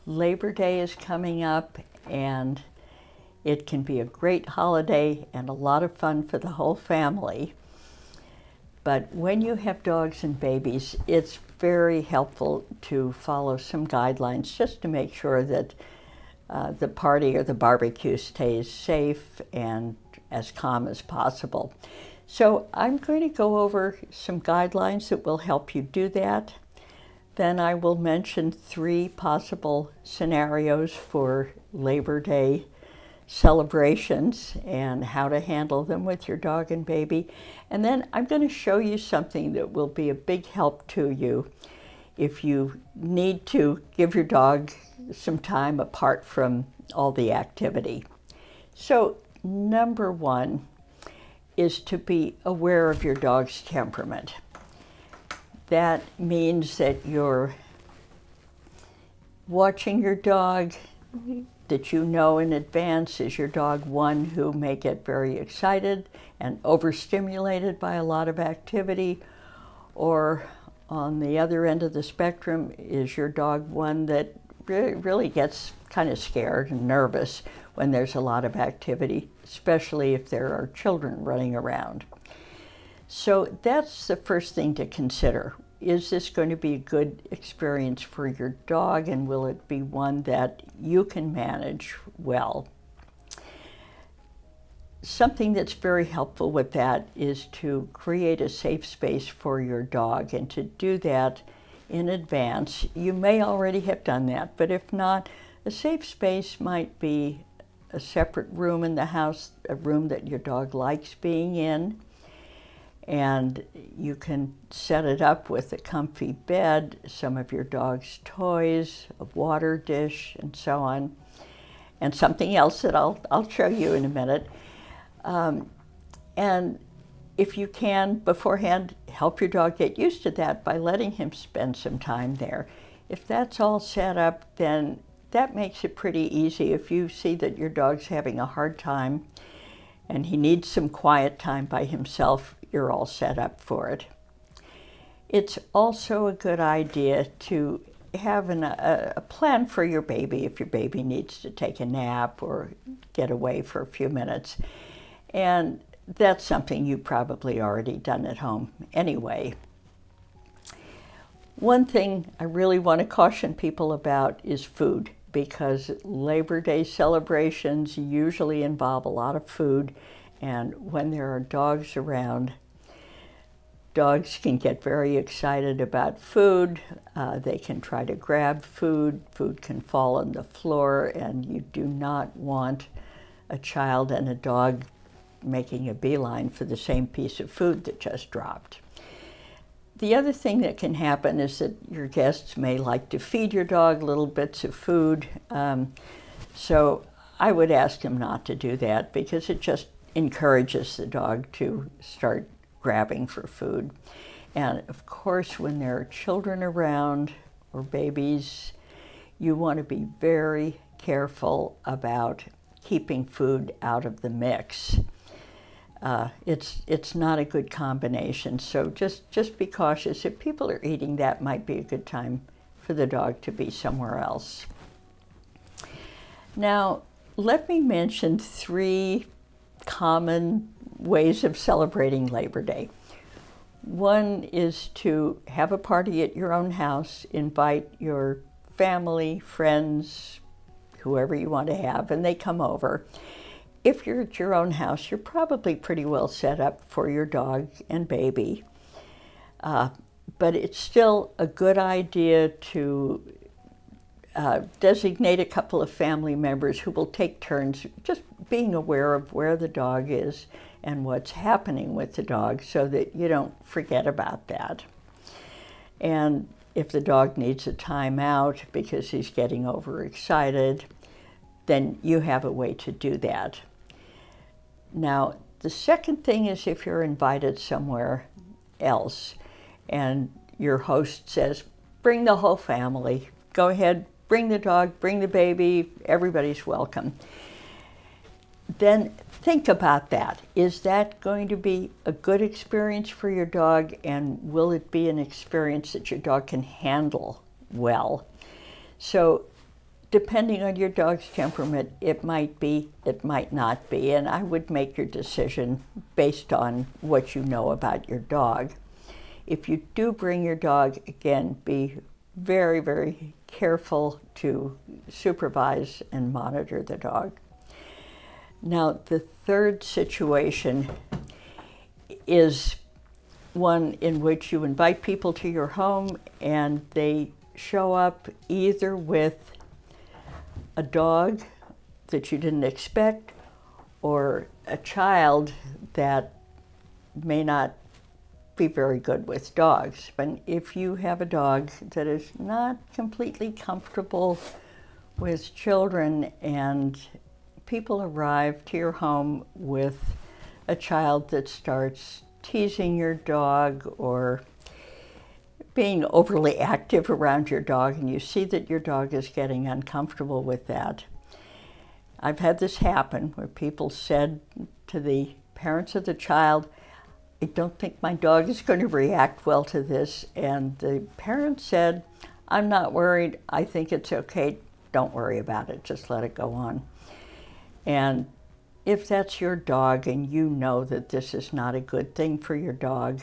Labor Day is coming up, and it can be a great holiday and a lot of fun for the whole family. But when you have dogs and babies, it's very helpful to follow some guidelines just to make sure that the party or the barbecue stays safe and as calm as possible. So I'm going to go over some guidelines that will help you do that. Then I will mention 3 possible scenarios for Labor Day celebrations and how to handle them with your dog and baby. And then I'm going to show you something that will be a big help to you if you need to give your dog some time apart from all the activity. So number 1 is to be aware of your dog's temperament. That means that you're watching your dog, that you know in advance, is your dog one who may get very excited and overstimulated by a lot of activity, or on the other end of the spectrum, is your dog one that really gets kind of scared and nervous when there's a lot of activity, especially if there are children running around. So that's the first thing to consider. Is this going to be a good experience for your dog, and will it be one that you can manage well? Something that's very helpful with that is to create a safe space for your dog, and to do that in advance. You may already have done that, but if not, a safe space might be a separate room in the house, a room that your dog likes being in, and you can set it up with a comfy bed, some of your dog's toys, a water dish, and so on, and something else that I'll show you in a minute. And if you can, beforehand, help your dog get used to that by letting him spend some time there. If that's all set up, then that makes it pretty easy. If you see that your dog's having a hard time and he needs some quiet time by himself, you're all set up for it. It's also a good idea to have a plan for your baby if your baby needs to take a nap or get away for a few minutes. And that's something you've probably already done at home anyway. One thing I really want to caution people about is food, because Labor Day celebrations usually involve a lot of food, and when there are dogs around, dogs can get very excited about food. They can try to grab food. Food can fall on the floor, and you do not want a child and a dog making a beeline for the same piece of food that just dropped. The other thing that can happen is that your guests may like to feed your dog little bits of food. So I would ask them not to do that, because it just encourages the dog to start grabbing for food. And of course, when there are children around or babies, you want to be very careful about keeping food out of the mix. It's not a good combination, so just be cautious. If people are eating, that might be a good time for the dog to be somewhere else. Now, let me mention 3 common ways of celebrating Labor Day. One is to have a party at your own house, invite your family, friends, whoever you want to have, and they come over. If you're at your own house, you're probably pretty well set up for your dog and baby. But it's still a good idea to designate a couple of family members who will take turns just being aware of where the dog is and what's happening with the dog, so that you don't forget about that. And if the dog needs a timeout because he's getting overexcited, then you have a way to do that. Now, the second thing is, if you're invited somewhere else and your host says, bring the whole family, go ahead, bring the dog, bring the baby, everybody's welcome. Then think about that. Is that going to be a good experience for your dog, and will it be an experience that your dog can handle well? So depending on your dog's temperament, it might be, it might not be, and I would make your decision based on what you know about your dog. If you do bring your dog, again, be very, very careful to supervise and monitor the dog. Now, the third situation is one in which you invite people to your home and they show up either with a dog that you didn't expect or a child that may not be very good with dogs. But if you have a dog that is not completely comfortable with children and people arrive to your home with a child that starts teasing your dog or being overly active around your dog, and you see that your dog is getting uncomfortable with that. I've had this happen where people said to the parents of the child, I don't think my dog is going to react well to this. And the parent said, I'm not worried. I think it's okay. Don't worry about it. Just let it go on. And if that's your dog and you know that this is not a good thing for your dog,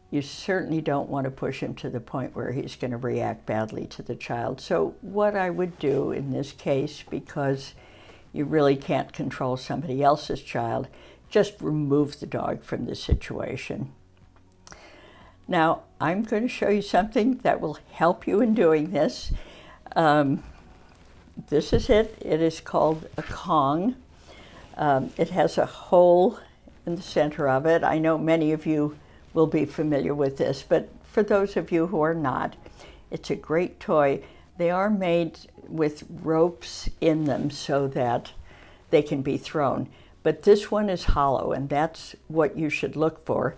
you certainly don't want to push him to the point where he's going to react badly to the child. So what I would do in this case, because you really can't control somebody else's child, just remove the dog from the situation. Now, I'm going to show you something that will help you in doing this. This is it. It is called a Kong. It has a hole in the center of it. I know many of you will be familiar with this, but for those of you who are not, it's a great toy. They are made with ropes in them so that they can be thrown. But this one is hollow, and that's what you should look for.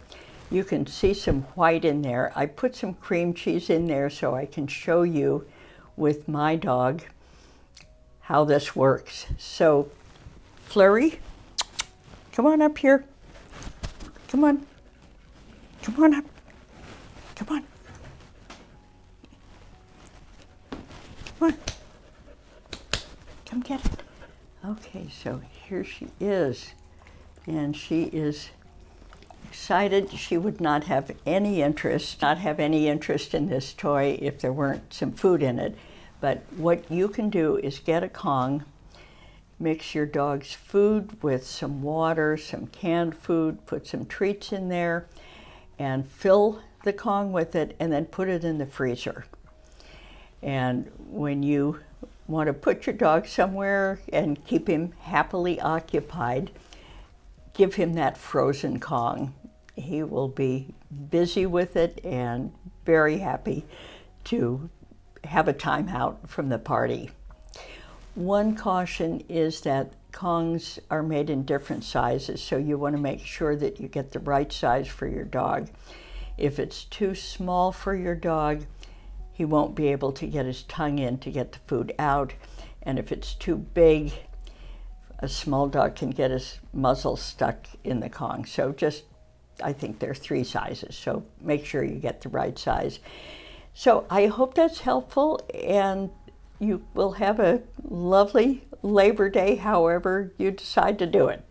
You can see some white in there. I put some cream cheese in there so I can show you with my dog how this works. So, Flurry, come on up here. Come on. Come on up. Come on. Come on. Come get it. Okay, so here she is. And she is excited. She would not have any interest in this toy if there weren't some food in it. But what you can do is get a Kong, mix your dog's food with some water, some canned food, put some treats in there, and fill the Kong with it, and then put it in the freezer. And when you want to put your dog somewhere and keep him happily occupied, give him that frozen Kong. He will be busy with it and very happy to have a time out from the party. One caution is that Kongs are made in different sizes, so you want to make sure that you get the right size for your dog. If it's too small for your dog, he won't be able to get his tongue in to get the food out. And if it's too big, a small dog can get his muzzle stuck in the Kong. So I think there are 3 sizes, so make sure you get the right size. So I hope that's helpful, and you will have a lovely Labor Day, however you decide to do it.